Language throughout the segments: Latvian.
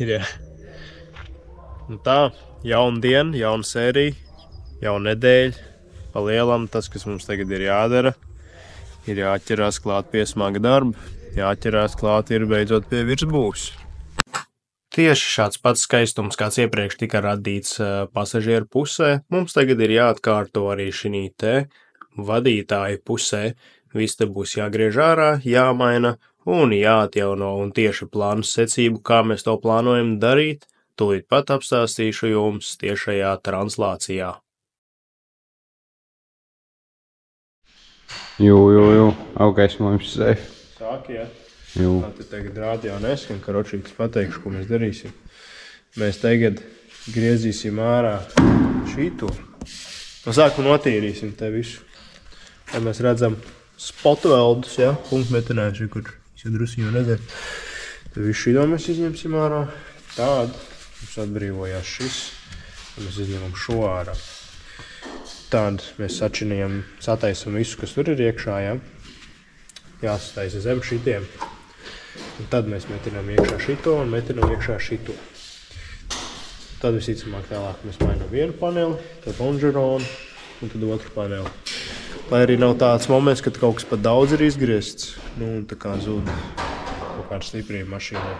Ir, jā. Un tā, jauna diena, jauna sērija, jauna nedēļa. Pa lielam tas, kas mums tagad ir jādara, ir jāķerās klāt pie smaga darba, jāķerās klāt ir beidzot pie virsbūves. Tieši šāds pats skaistums, kāds iepriekš tika radīts pasažieru pusē, mums tagad ir jāatkārto arī šī te vadītāja pusē. Viss te būs jāgriež ārā, jāmaina un jāatjauno, un tieši plānu secību, kā mēs to plānojam darīt, tūlīt pat apstāstīšu jums tiešajā translācijā. Jū, apgaismojums safe. Sāki, jā? Jū. Te tagad rādio neskan, karočīgs pateikšu, ko mēs darīsim. Mēs tagad griezīsim ārā šītu. No sākuma notīrīsim te visu. Lai mēs redzam spotveldus, jā, punktmetinājums, kur jūs drusiņu redzēt. Tad visu šīto mēs izņemsim ārā. Tādu. Mums atbrīvojās šis. Un mēs izņemam šo ārā. Tādu mēs sataisam visu, kas tur ir iekšā, jā. Jāsataisa zem šitiem. Un tad mēs metinām iekšā šito un metinām iekšā šito. Tad visticamāk tālāk mēs mainām vienu paneli, tad lonžeronu un tad otru paneli. Lai arī nav tāds moments, kad kaut kas pat daudz ir izgriezts, nu un tā kā zūd kaut kāda stiprība mašīnai.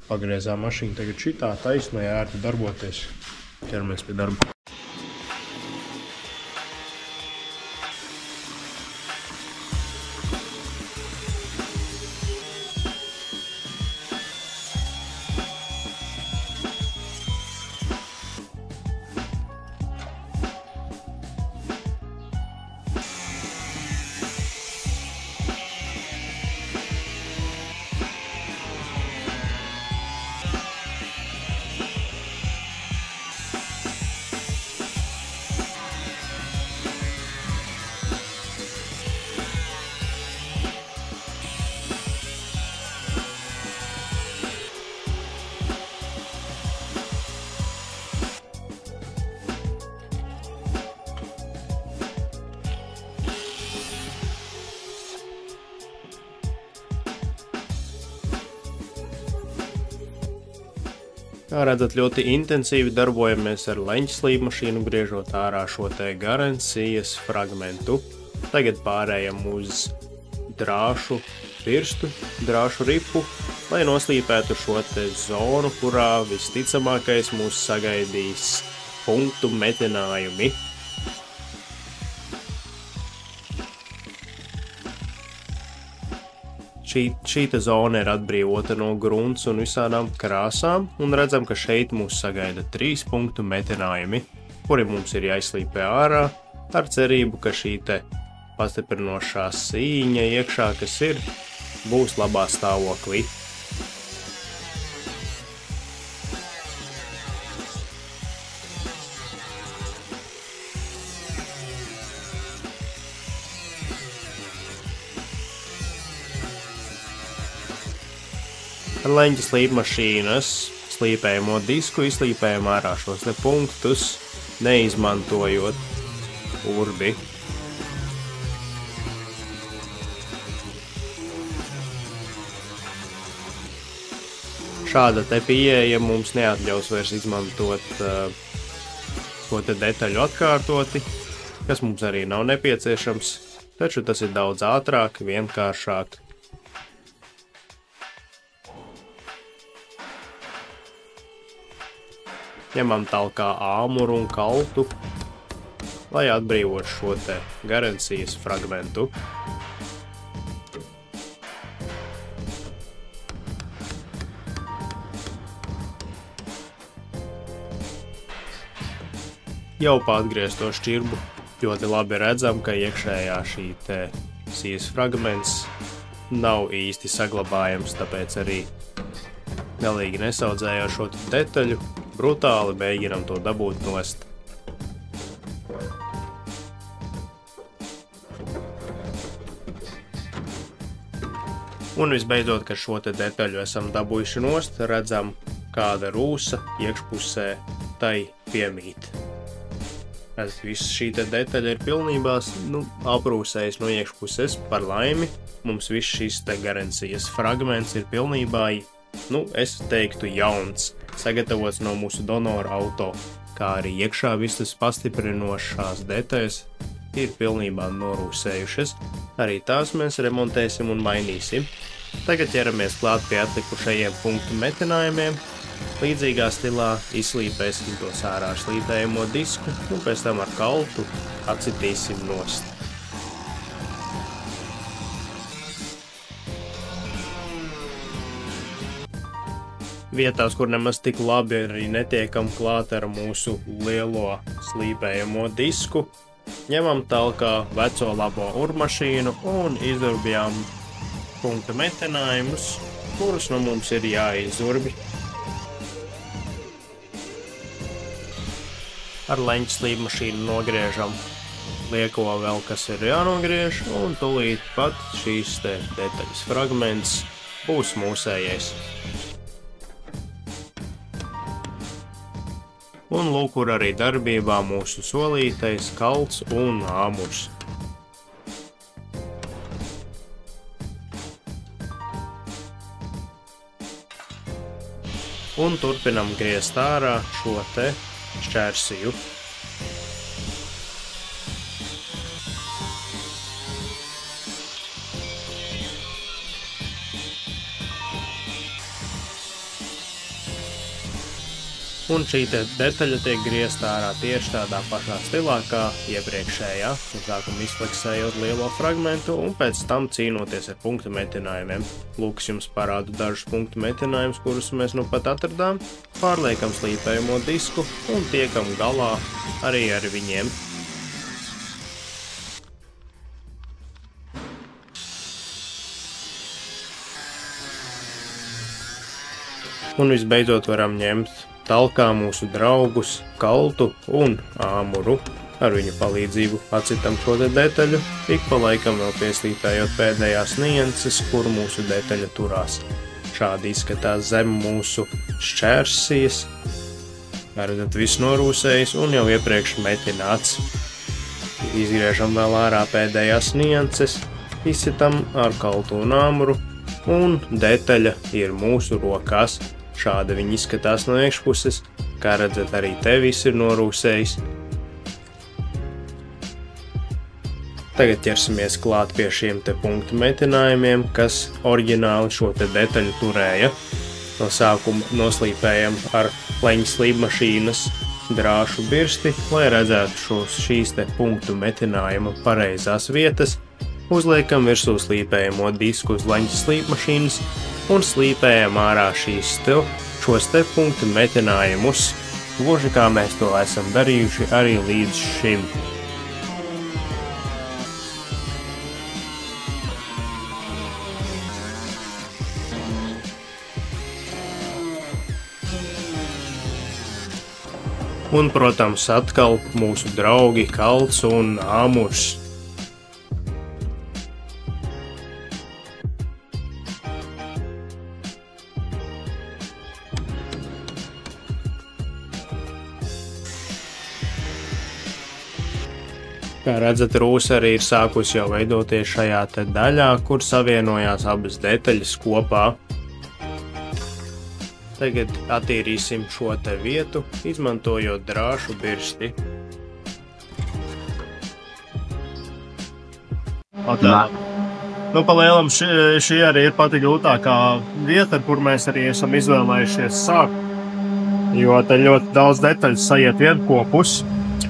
Pagriezā mašīna tagad šitā taisnai ērti darboties. Ķeramies pie darba. Kā redzat, ļoti intensīvi darbojamies ar leņķslību mašīnu, griežot ārā šo te garancijas fragmentu. Tagad pārējam uz drāšu pirstu, drāšu ripu, lai noslīpētu šo te zonu, kurā visticamākais mūs sagaidīs punktu metinājumi. Šīta zona ir atbrīvota no grunts un visādām krāsām, un redzam, ka šeit mūs sagaida 3 punktu metinājumi, kuri mums ir jāizslīpē ārā, ar cerību, ka šī te pastiprinošā sīņa iekšā, kas ir, būs labā stāvoklī. Ar leņķa slīpmašīnas slīpējamo disku izslīpējam ārā šos te punktus, neizmantojot urbi. Šāda te pieeja mums neatļaus vairs izmantot ko te detaļu atkārtoti, kas mums arī nav nepieciešams, taču tas ir daudz ātrāk, vienkāršāk. Ņemam talkā āmuru un kaltu, lai atbrīvotu šo te garancijas fragmentu. Jau pa atgriezto šķirbu ļoti labi redzam, ka iekšējā šī te sijas fragments nav īsti saglabājams, tāpēc arī galīgi nesaudzējot šo detaļu, brutāli mēģinam to dabūt nost. Un visbeidzot, ka šo te detaļu esam dabūjuši nost, redzam, kāda rūsa iekšpusē tai piemīt. Redzat, viss šī te detaļa ir pilnībā aprūsējis no iekšpuses par laimi. Mums viss šis te garancijas fragments ir pilnībā es teiktu jauns, sagatavots no mūsu donora auto, kā arī iekšā visas pastiprinošās detaļas ir pilnībā norūsējušas. Arī tās mēs remontēsim un mainīsim. Tagad ķeramies klāt pie atlikušajiem punktu metinājumiem. Līdzīgā stilā izslīpēsim tos ārā ar slīpējamo disku un pēc tam ar kaltu atsitīsim nost. Vietās, kur nemaz tik labi arī netiekam klāt ar mūsu lielo slīpējamo disku, ņemam talkā veco labo urmašīnu un izurbjām punktu metinājumus, kurus no mums ir jāizurbi. Ar leņķu slīpmašīnu nogriežam lieko vēl, kas ir jānogriež, un tūlīt pat šīs te detaļas fragments būs mūsējais. Un lūk, kur arī darbībā mūsu solītais kalts un āmurs. Un turpinam griezt ārā šo te šķērsiju. Un šī detaļa tiek griezta ārā tieši tādā pašā stilā kā iepriekšējā, sākam izfleksējot lielo fragmentu un pēc tam cīnoties ar punktu metinājumiem. Lūk, jums parādu dažus punktu metinājumus, kurus mēs nu pat atradām, pārliekam slīpējamo disku un tiekam galā arī ar viņiem. Un visbeidzot varam ņemt talkā mūsu draugus, kaltu un āmuru. Ar viņu palīdzību atsitam šo detaļu, ik pa laikam vēl pieslīpējot pēdējās nianses, kur mūsu detaļa turās. Šādi izskatās zem mūsu šķērsijas. Redzat, viss norūsējis un jau iepriekš metināts. Izgriežam vēl ārā pēdējās nianses, izsitam ar kaltu un āmuru, un detaļa ir mūsu rokās. Šādi viņi izskatās no iekšpuses, kā redzat, arī te viss ir norūsējis. Tagad ķersimies klāt pie šiem te punktu metinājumiem, kas oriģināli šo te detaļu turēja. No sākuma noslīpējam ar leņķa slīpmašīnas drāšu birsti, lai redzētu šīs te punktu metinājuma pareizās vietas. Uzliekam virsū slīpējamo disku uz leņķa slīpmašīnas un slīpējam ārā šos te punktu metinājumus, gluži kā mēs to esam darījuši arī līdz šim. Un, protams, atkal mūsu draugi kalts un āmurs. Kā redzat, rūsa arī ir sākusi jau veidoties šajā te daļā, kur savienojās abas detaļas kopā. Tagad attīrīsim šo te vietu, izmantojot drāšu birsti. Pa lielam šī arī ir pati grūtākā vieta, kur mēs arī esam izvēlējušies sākt, jo te ļoti daudz detaļu sajiet vienkopus.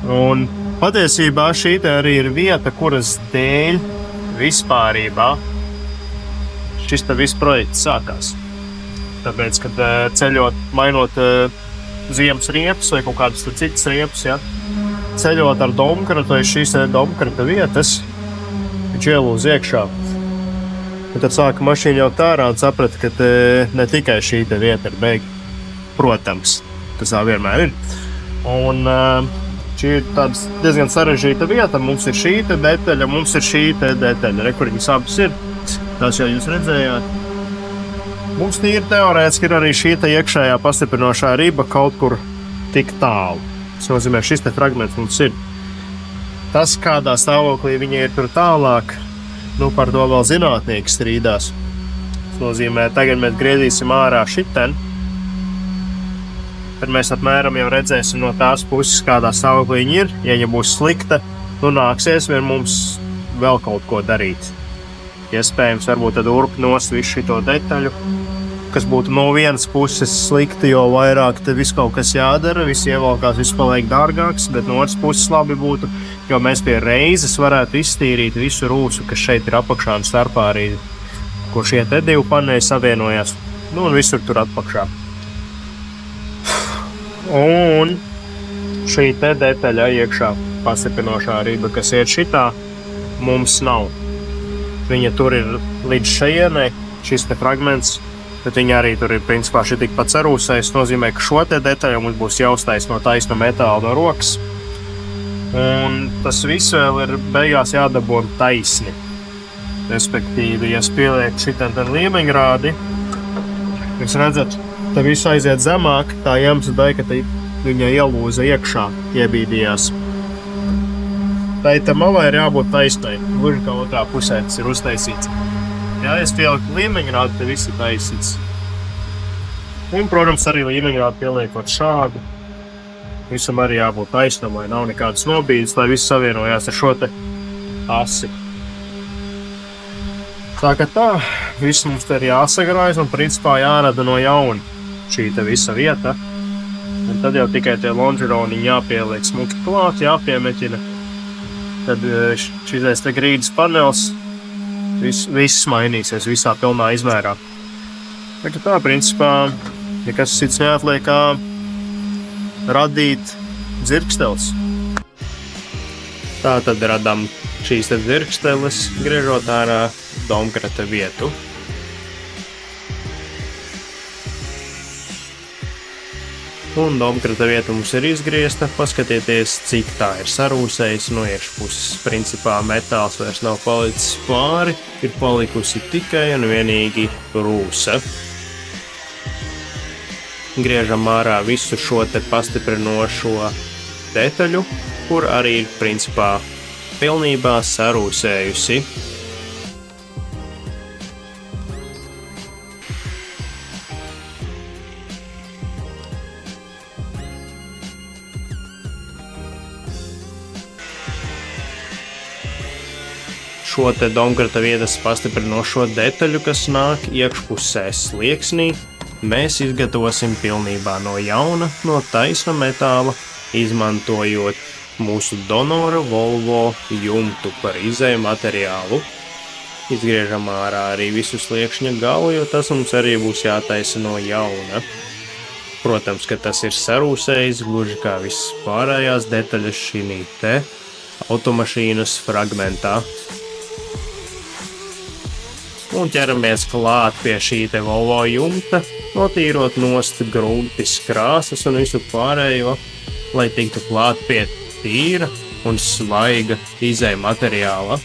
Un patiesībā šī te arī ir vieta, kuras dēļ vispārībā šis te viss projekts sākās. Tāpēc, kad ceļot, mainot ziemas riepus vai kaut kādas citas riepus, ja, ceļot ar domkratu vai šīs domkrata vietas, viņš ielūz iekšā. Un tad sāka mašīna jau tārā un saprata, ka ne tikai šī te vieta ir beigta. Protams, tas tā vienmēr ir. Un šī ir tāds diezgan sarežģīta vieta. Mums ir šī te detaļa, mums ir šī te detaļa. Re, kur viņas abas ir. Tās jau jūs redzējāt. Mums tīri teorētiski ir arī šī te iekšējā pastiprinošā riba kaut kur tik tālu. Tas nozīmē, šis te fragments mums ir. Tas, kādā stāvoklī viņa ir tur tālāk, par to vēl zinātnieki strīdās. Tas nozīmē, tagad mēs griezīsim ārā šiten. Tad mēs apmēram jau redzēsim no tās puses, kādā stāvoklī viņa ir. Ja viņa būs slikta, nu nāksies vien mums vēl kaut ko darīt. Iespējams, varbūt tad urp nost visu šito detaļu, kas būtu no vienas puses slikti, jo vairāk te viss kaut kas jādara, viss ievalkās, viss paliek dārgāks, bet no otras puses labi būtu, jo mēs pie reizes varētu iztīrīt visu rūsu, kas šeit ir apakšā un starpā arī, kur šie te divi paneļi savienojās, nu un visur tur atpakšā. Un šī te detaļa iekšā pastiprinošā riba, kas iet šitā, mums nav. Viņa tur ir līdz šajienai, šis te fragments, bet viņa arī tur ir principā šī tikpat sarūsējis. Nozīmē, ka šo te detaļu mums būs jāuztais no taisna metāla no rokas. Un tas viss vēl ir beigās jādabona taisni. Respektīvi, ja pieliek šitam ten līmeņrādi, jūs redzat, te viss aiziet zemāk, tā iemesla dēļ, ka viņa ielūza iekšā, iebīdījās. Tai tam malai ir jābūt taisnai, gluži kā otrā pusē tas ir uztaisīts. Ja es pieliku līmeņrādi, te viss ir taisīts. Un, protams, arī līmeņrādi pieliekot šādu. Visam arī jābūt taisnam, lai nav nekādas nobīdes, lai viss savienojās ar šo te asi. Tā kā tā, viss mums te ir jāsagrājas un principā jārada no jauna šī te visa vieta. Un tad jau tikai tie lonžeroni jāpieliek smuki klāt, jāpiemeķina. Tad šis te grīdas panelis, viss mainīsies visā pilnā izmērā. Tā, principā, ja kas cits neatliek, kā radīt dzirksteles. Tā tad radām šīs te dzirksteles, griežot ārā domkrata vietu. Un domkrata vieta mums ir izgriezta. Paskatieties, cik tā ir sarūsējis no iekšpuses. Principā metāls vairs nav palicis pāri, ir palikusi tikai un vienīgi rūsa. Griežam ārā visu šo te pastiprinošo detaļu, kur arī ir principā pilnībā sarūsējusi. Šo te domkrata vietas pastiprinošo detaļu, kas nāk iekšpusē slieksnī, mēs izgatavosim pilnībā no jauna, no taisna metāla, izmantojot mūsu donora Volvo jumtu par izēju materiālu. Izgriežam ārā arī visu sliekšņa galu, jo tas mums arī būs jātaisa no jauna. Protams, ka tas ir sarūsējis, gluži kā viss pārējās detaļas šī te automašīnas fragmentā. Un ķeramies klāt pie šī te Volvo jumta, notīrot nost gruntis, krāsas un visu pārējo, lai tiktu klāt pie tīra un svaiga izēja materiāla.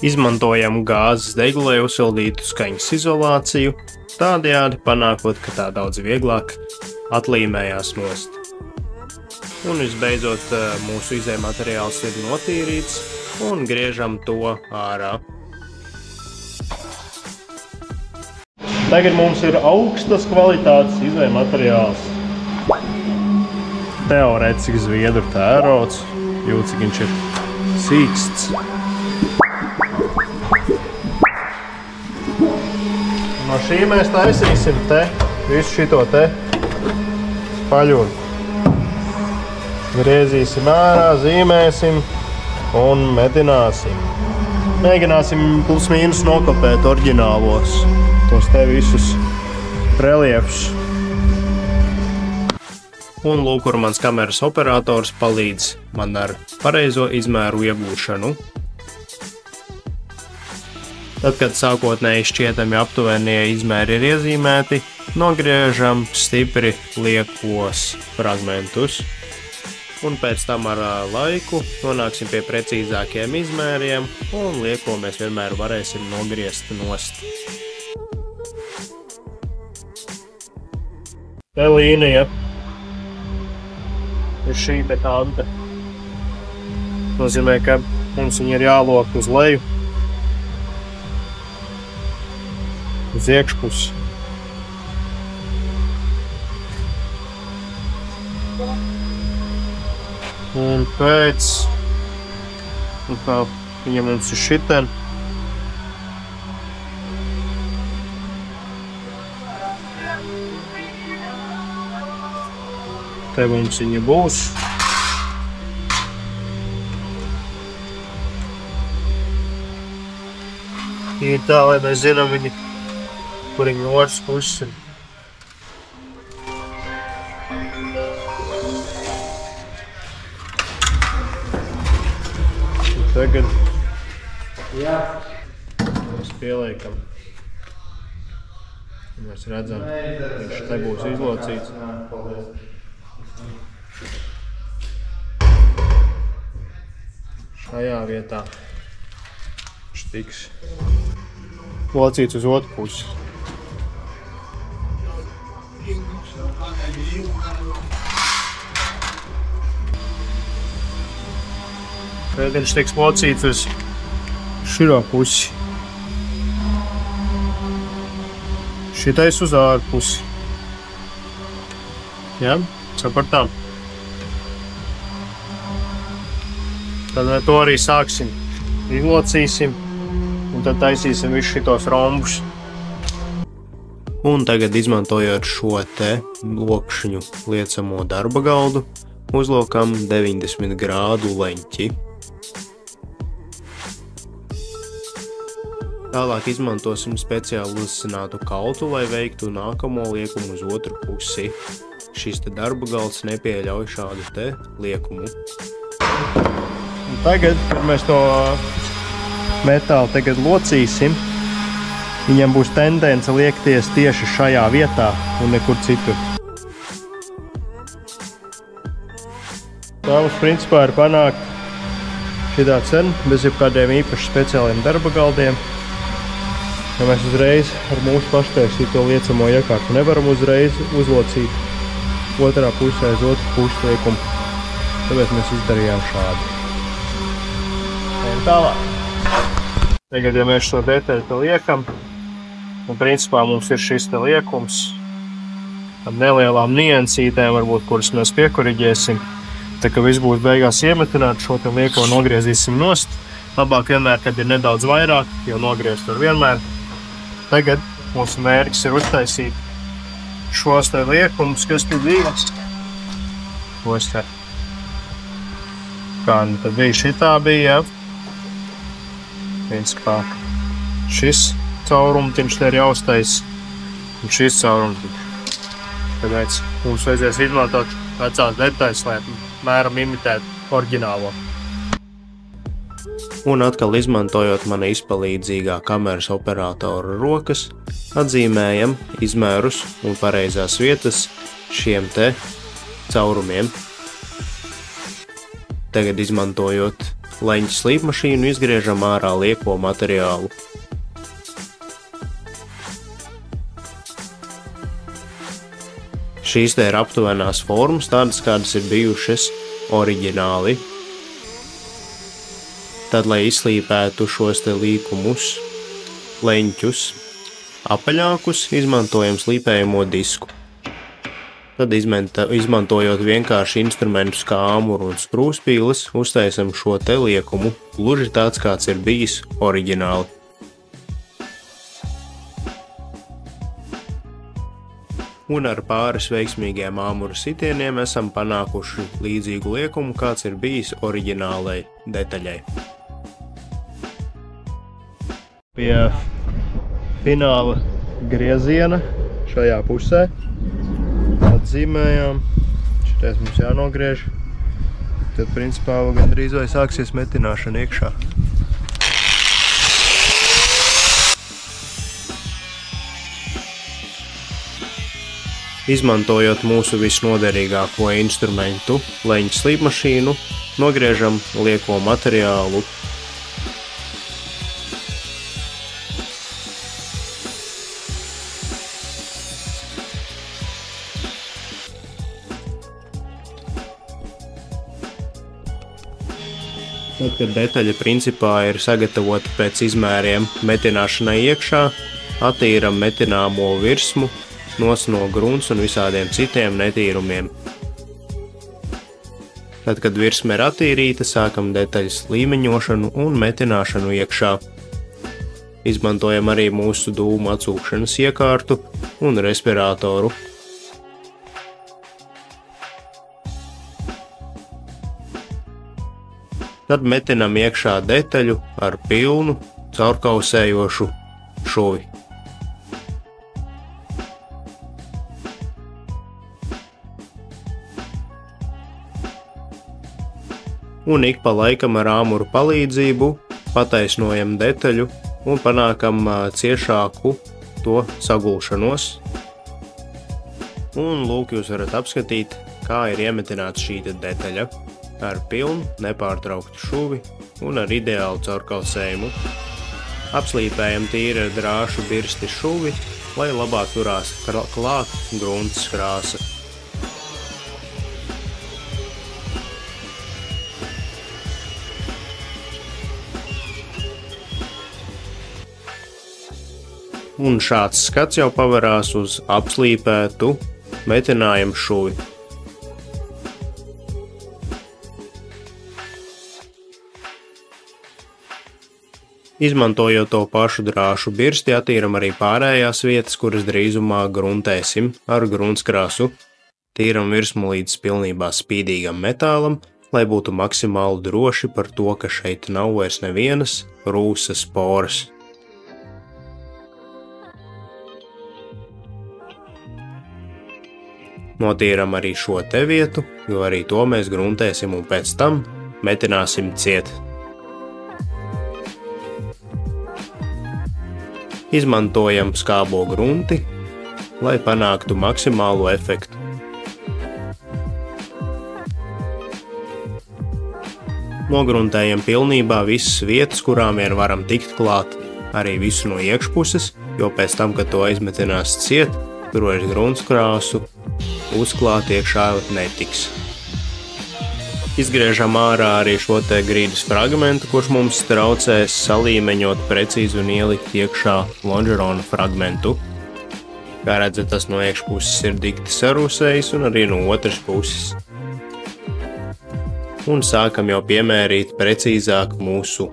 Izmantojam gāzes deglē uzsildītu skaņas izolāciju, tādējādi panākot, ka tā daudz vieglāk atlīmējās nost. Un visbeidzot, mūsu izēja materiāls ir notīrīts un griežam to ārā. Tagad mums ir augstas kvalitātes izēja materiāls. Teorētiski zviedru tērots, jūt, cik viņš ir sīksts. No šī mēs taisīsim te visu šito te paļuru. Griezīsim ārā, zīmēsim un medināsim. Mēģināsim plus mīnus nokopēt oriģinālos, tos te visus reliefus. Un lūk, kur mans kameras operators palīdz man ar pareizo izmēru iegūšanu. Tad, kad sākotnēji šķietami aptuvenie izmēri ir iezīmēti, nogriežam stipri liekos fragmentus. Un pēc tam ar laiku nonāksim pie precīzākiem izmēriem, un lieko mēs vienmēr varēsim nogriezt nost. Te līnija ir šī te ante. Nozīmē, ka mums viņa ir jālok uz leju, uz iekšpusi. Un pēc, viņa mums ir šiten. Te mums viņa būs. Ir tā, lai mēs zinām viņu, kur viņa otrs puses ir. Un tagad mēs pieliekam. Mēs redzam, viņš te būs izlocīts. Šajā vietā viņš tiks locīts uz otru pusi. Tad viņš tiks locīts uz širo pusi. Šitais uz ārpusi. Ja? Sapratām? Tad mēs to arī sāksim. Izlocīsim un tad taisīsim visu šitos rombus. Un tagad, izmantojot šo te lokšņu liecamo darba galdu, uzlokam 90 grādu leņķi. Tālāk izmantosim speciāli uzsinātu kaltu, lai veiktu nākamo liekumu uz otru pusi. Šis te darba galds nepieļauj šādu te liekumu. Un tagad, kad mēs to metālu tagad locīsim, viņam būs tendence liekties tieši šajā vietā un nekur citur. Tā mums principā ir panākt šitā cena bez jebkādiem īpaši speciāliem darba galdiem. Ja mēs uzreiz ar mūsu paštaisīto liecamo iekārtu nevaram uzreiz uzlocīt otrā pusē uz otru pusi liekumu. Tāpēc mēs izdarījām šādi. Ejam tālāk. Tagad, ja mēs šo detaļu te liekam, un principā mums ir šis te liekums, ar nelielām niansītēm, varbūt, kuras mēs piekoriģēsim, tā ka viss būs beigās iemetināt, šo te liekumu nogriezīsim nost. Labāk vienmēr, kad ir nedaudz vairāk, jo nogriezt var vienmēr. Tagad mūsu mērķis ir uztaisīt šos te liekumus, kas te bija. Šos te. Kā tad bija šitā bija, ja? Principā šis caurumtiņš te ir jāuztais un šis caurumtiņš. Tāpēc mums vajadzēs izmantot vecās detaļas, lai mēram imitētu oriģinālo. Un atkal izmantojot mana izpalīdzīgā kameras operatora rokas, atzīmējam izmērus un pareizās vietas šiem te caurumiem. Tagad izmantojot leņķa slīpmašīnu izgriežam ārā lieko materiālu. Šīs te ir aptuvenās formas, tādas kādas ir bijušas oriģināli. Tad, lai izslīpētu šos te līkumus, leņķus, apaļākus, izmantojam slīpējamo disku. Tad, izmantojot vienkārši instrumentus kā āmuru un skrūvspīles, uztaisam šo te liekumu, gluži tāds, kāds ir bijis oriģināli. Un ar pāris veiksmīgiem āmuru sitieniem esam panākuši līdzīgu liekumu, kāds ir bijis oriģinālai detaļai. Pie fināla grieziena šajā pusē atzīmējām. Šitais mums jānogriež. Tad principā gandrīz vai sāksies metināšana iekšā. Izmantojot mūsu visnoderīgāko instrumentu, leņķa slīpmašīnu, nogriežam lieko materiālu. Tad, kad detaļa principā ir sagatavota pēc izmēriem metināšanai iekšā, attīram metināmo virsmu, no grunts un visādiem citiem netīrumiem. Tad, kad virsma ir attīrīta, sākam detaļas līmeņošanu un metināšanu iekšā. Izmantojam arī mūsu dūmu atsūkšanas iekārtu un respiratoru. Tad metinam iekšā detaļu ar pilnu, caurkausējošu šuvi. Un ik pa laikam ar āmuru palīdzību pataisnojam detaļu un panākam ciešāku to sagulšanos. Un lūk, jūs varat apskatīt, kā ir iemetināts šī detaļa ar pilnu, nepārtrauktu šuvi un ar ideālu caurkausējumu. Apslīpējam tīri ar drāšu birsti šuvi, lai labāk turās klāt grunts krāsa. Un šāds skats jau paverās uz apslīpētu metinājumu šuvi. Izmantojot to pašu drāšu birsti, attīram arī pārējās vietas, kuras drīzumā gruntēsim ar gruntskrāsu. Tīram virsmu līdz pilnībā spīdīgam metālam, lai būtu maksimāli droši par to, ka šeit nav vairs nevienas rūsas poras. Notīram arī šo te vietu, jo arī to mēs gruntēsim un pēc tam metināsim ciet. Izmantojam skābo grunti, lai panāktu maksimālu efektu. Nogruntējam pilnībā visas vietas, kurām vien varam tikt klāt, arī visu no iekšpuses, jo pēc tam, kad to aizmetinās ciet, tur vairs gruntskrāsu uzklāt iekšā netiks. Izgriežam ārā arī šo te grīdas fragmentu, kurš mums traucēs salīmeņot precīzi un ielikt iekšā lonžerona fragmentu. Kā redzat, tas no iekšpuses ir dikti sarūsējis un arī no otras puses. Un sākam jau piemērīt precīzāk mūsu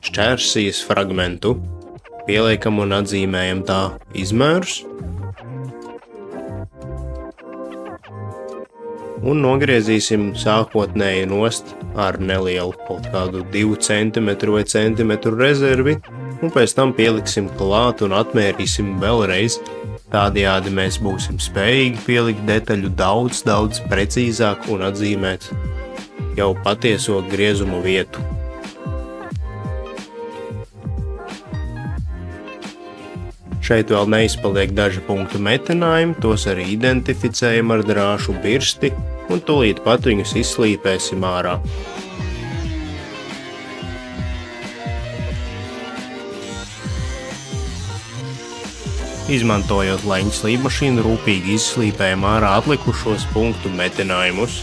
šķērsijas fragmentu. Pieliekam un atzīmējam tā izmērus. Un nogriezīsim sākotnēji nost ar nelielu kaut kādu 2 cm vai centimetru rezervi, un pēc tam pieliksim klāt un atmērīsim vēlreiz. Tādējādi mēs būsim spējīgi pielikt detaļu daudz precīzāk un atzīmēt jau patieso griezumu vietu. Šeit vēl neizpaliek daži punktu metinājumi, tos arī identificējam ar drāšu birsti un tūlīt pat viņus izslīpēsim ārā. Izmantojot leņķa slīpmašīnu, rūpīgi izslīpējam ārā atlikušos punktu metinājumus.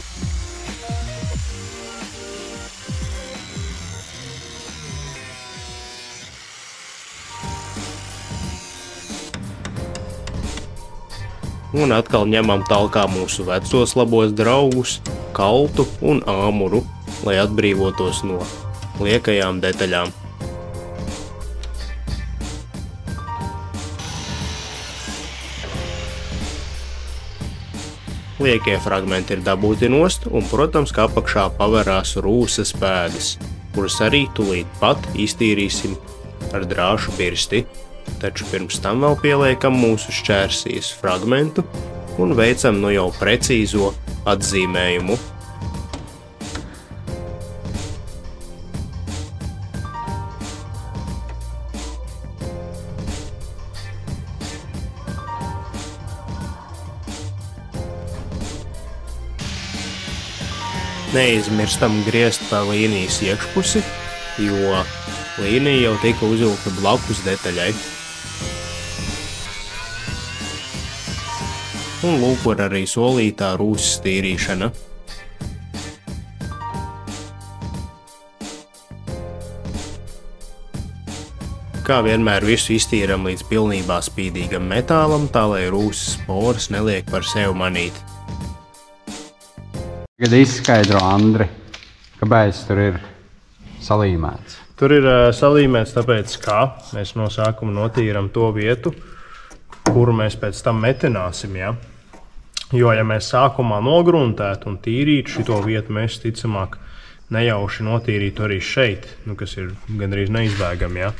Un atkal ņemam talkā mūsu vecos labos draugus, kaltu un āmuru, lai atbrīvotos no liekajām detaļām. Liekie fragmenti ir dabūti nost, un, protams, kā apakšā paverās rūsas pēdas, kuras arī tūlīt pat iztīrīsim ar drāšu birsti. Taču pirms tam vēl pieliekam mūsu šķērsijas fragmentu un veicam nu jau precīzo atzīmējumu. Neizmirstam griezt pa līnijas iekšpusi, jo līnija jau tika uzvilkta blakus detaļai. Un lūk, var arī solītā rūsas tīrīšana. Kā vienmēr visu iztīram līdz pilnībā spīdīgam metālam, tā lai rūsas sporas neliek par sevi manīt. Tagad izskaidro, Andri, kāpēc tur ir salīmēts. Tur ir salīmēts tāpēc, kā mēs no sākuma notīram to vietu, kuru mēs pēc tam metināsim. Ja? Jo, ja mēs sākumā nogruntētu un tīrītu šito vietu, mēs ticamāk nejauši notīrītu arī šeit, kas ir gandrīz neizbēgami. Ja?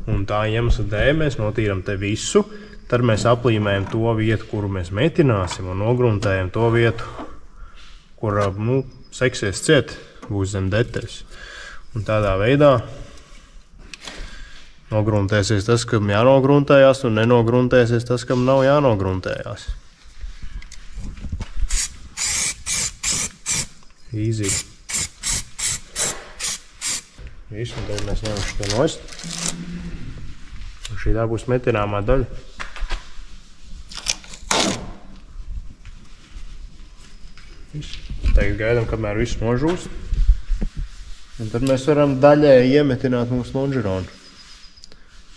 Un tā iemesla dēļ mēs notīram te visu, tad mēs aplīmējam to vietu, kuru mēs metināsim, un nogruntējam to vietu, kur seksies ciet, būs zem detaļas. Un tādā veidā nogruntēsies tas, kam jānogruntējās, un nenogruntēsies tas, kam nav jānogruntējās. Easy. Visu, un tad mēs ņemam šo nost. Un šī tā būs metināmā daļa. Visu. Tagad gaidām, kamēr viss nožūst. Un tad mēs varam daļēji iemetināt mūsu lonžeronu.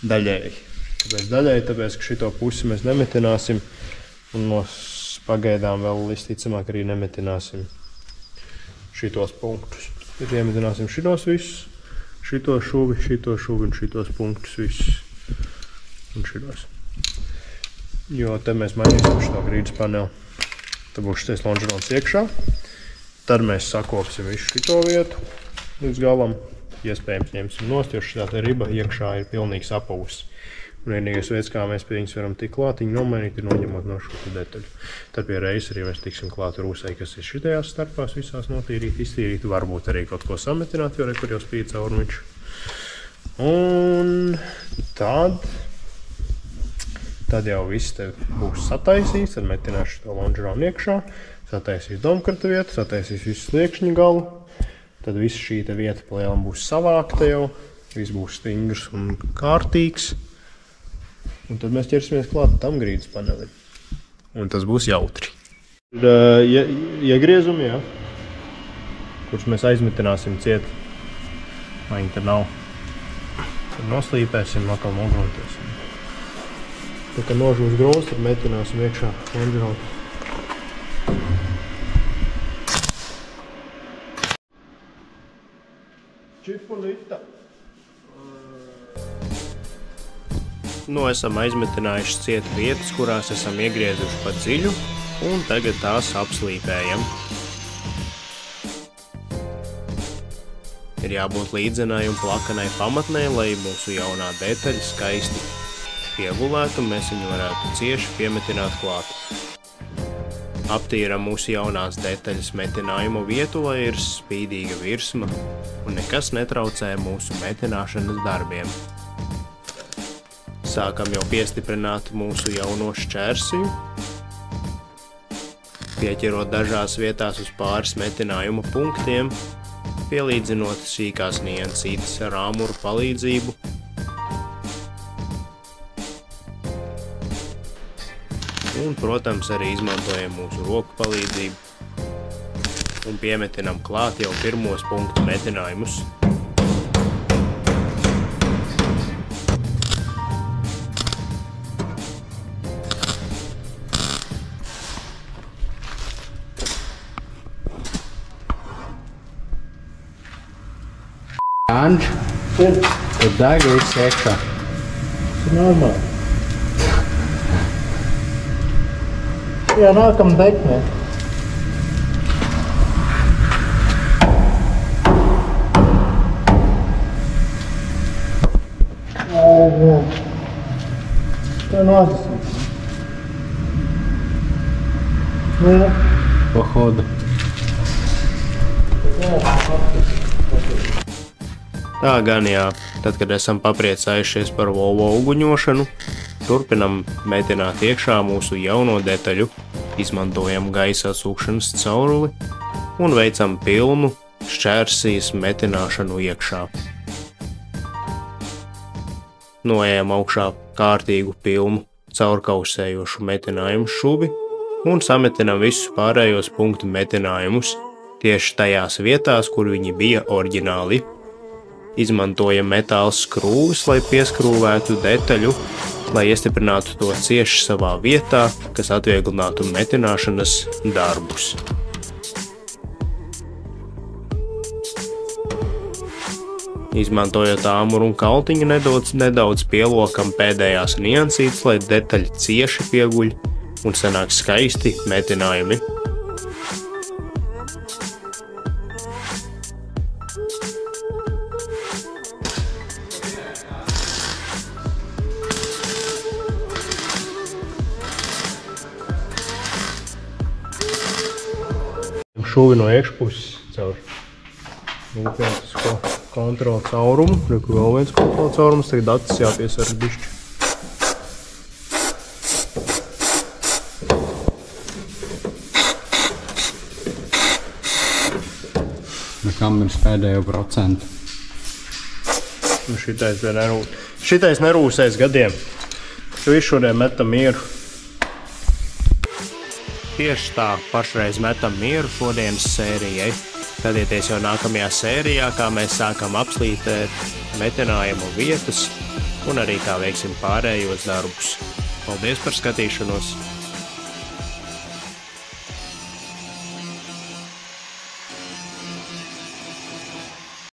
Daļēji. Kāpēc daļēji? Tāpēc, ka šito pusi mēs nemetināsim. Un no pagaidām vēl visticamāk arī nemetināsim šitos punktus. Tad iemetināsim šitos visus. Šito šuvi un šitos punktus visus. Un šitos. Jo te mēs mainīsim šito grīdas paneli. Tad būs šitais lonžerons iekšā. Tad mēs sakopsim visu šito vietu līdz galam. Iespējams ņemsim nost, jo šitā te riba iekšā ir pilnīgi sapūs. Un vienīgais veids, kā mēs pie viņas varam tik klāt, viņu nomainīt, ir noņemot no šo detaļu. Tad pie reizes arī mēs tiksim klāt rūsai, kas ir šitajās starpās visās notīrīt, iztīrīt, varbūt arī kaut ko sametināt, jo rekur jau spīd caurmiņš. Un tad jau viss te būs sataisīts, tad metināšu to lonžeronu iekšā, sataisīs domkrata vietu, sataisīs visu sliekšņu galu. Tad viss šī vieta palielam būs savākta jau, viss būs stingrs un kārtīgs. Un tad mēs ķersimies klāt tam grīdas panelim. Un tas būs jautri. Iegriezumi, jā, kurus mēs aizmetināsim ciet. Viņi te nav. Tad noslīpēsim, atkal nogruntēsim. Tad, kad nožūs grūns, tad metināsim iekšā lonžeronu. Čipunita. Esam aizmetinājuši ciet vietas, kurās esam iegriezuši pa dziļu, un tagad tās apslīpējam. Ir jābūt līdzenai un plakanai pamatnei, lai mūsu jaunā detaļa skaisti piegulētu, un mēs viņu varētu cieši piemetināt klāt. Aptīram mūsu jaunās detaļas metinājumu vietu, lai ir spīdīga virsma un nekas netraucē mūsu metināšanas darbiem. Sākam jau piestiprināt mūsu jauno šķērsiju, pieķerot dažās vietās uz pāris metinājuma punktiem, pielīdzinot sīkās niansītes ar āmuru palīdzību. Un, protams, arī izmantojam mūsu roku palīdzību un piemetinam klāt jau pirmos punktu metinājumus. Anģ, tur deg viss iekšā. Tas ir normāli. Jā, nākam dekmē. Tā nācis. Pohodu. Tā gan jā, tad, kad esam papriecājušies par Volvo uguņošanu, turpinam metināt iekšā mūsu jauno detaļu, izmantojam gaisa sūkšanas cauruli un veicam pilnu šķērsijas metināšanu iekšā. Noejam augšā kārtīgu pilnu caurkausējošu metinājumu šuvi un sametinam visus pārējos punktu metinājumus tieši tajās vietās, kur viņi bija oriģināli. Izmantojam metāla skrūves, lai pieskrūvētu detaļu, lai iestiprinātu to cieši savā vietā, kas atvieglinātu metināšanas darbus. Izmantojot āmuru un kaltiņu nedaudz pielokam pēdējās niansītes, lai detaļa cieši pieguļ un sanāk skaisti metinājumi. Šuvi no iekšpuses caur rūpniecisko kontrolu caurumu. Reku vēl viens kontrolu caurums, tagad acis jāpiesarg bišķi. Kam ir pēdējo procentu? Šitais nerūsēs gadiem. Tu visu šodien metam mieru. Tieši tā, pašreiz metam mieru šodienas sērijai. Skatieties jau nākamajā sērijā, kā mēs sākam apslītēt metinājumu vietas un arī kā veiksim pārējos darbus. Paldies par skatīšanos!